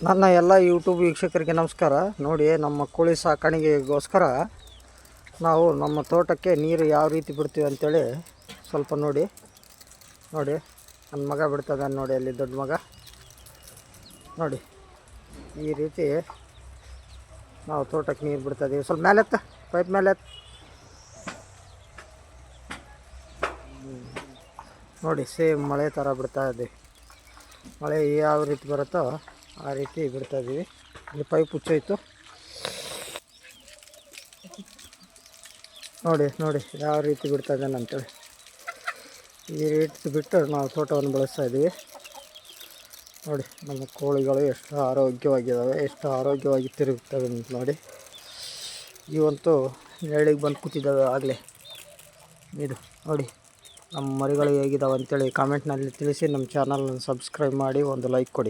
ನನ್ನ ಎಲ್ಲ ಯೂಟ್ಯೂಬ್ ವೀಕ್ಷಕರಿಗೆ ನಮಸ್ಕಾರ. ನೋಡಿ, ನಮ್ಮ ಕೋಳಿ ಸಾಕಾಣಿಕೆಗೋಸ್ಕರ ನಾವು ನಮ್ಮ ತೋಟಕ್ಕೆ ನೀರು ಯಾವ ರೀತಿ ಬಿಡ್ತೀವಿ ಅಂತೇಳಿ ಸ್ವಲ್ಪ ನೋಡಿ. ನನ್ನ ಮಗ ಬಿಡ್ತದೆ ನೋಡಿ, ಅಲ್ಲಿ ದೊಡ್ಡ ಮಗ ನೋಡಿ. ಈ ರೀತಿ ನಾವು ತೋಟಕ್ಕೆ ನೀರು ಬಿಡ್ತಾಯಿದ್ದೀವಿ. ಸ್ವಲ್ಪ ಮೇಲೆ ಎತ್ತ, ಪೈಪ್ ಮೇಲೆ ಎತ್ತ ನೋಡಿ. ಸೇಮ್ ಮಳೆ ಥರ ಬಿಡ್ತಾ ಇದ್ದೀವಿ. ಮಳೆ ಯಾವ ರೀತಿ ಬರುತ್ತೋ ಆ ರೀತಿ ಬಿಡ್ತಾಯಿದ್ದೀವಿ. ಇಲ್ಲಿ ಪೈಪ್ ಹುಚ್ಚೋಯ್ತು ನೋಡಿ ಯಾವ ರೀತಿ ಬಿಡ್ತಾ ಇದ್ದಾನೆ ಅಂತೇಳಿ. ಈ ರೀತಿ ಬಿಟ್ಟು ನಾವು ತೋಟವನ್ನು ಬೆಳೆಸ್ತಾಯಿದ್ದೀವಿ. ನೋಡಿ, ನಮ್ಮ ಕೋಳಿಗಳು ಎಷ್ಟು ಆರೋಗ್ಯವಾಗಿದ್ದಾವೆ, ಎಷ್ಟು ಆರೋಗ್ಯವಾಗಿ ತಿರುಗುತ್ತವೆ ಅಂತ ನೋಡಿ. ಇವಂತೂ ನೆರಳಿಗೆ ಬಂದು ಕೂತಿದ್ದಾವೆ ಆಗಲೇ. ಇದು ನೋಡಿ, ನಮ್ಮ ಮರಿಗಳು ಹೇಗಿದ್ದಾವೆ ಅಂತೇಳಿ ಕಾಮೆಂಟ್ನಲ್ಲಿ ತಿಳಿಸಿ. ನಮ್ಮ ಚಾನಲ್ನ ಸಬ್ಸ್ಕ್ರೈಬ್ ಮಾಡಿ, ಒಂದು ಲೈಕ್ ಕೊಡಿ.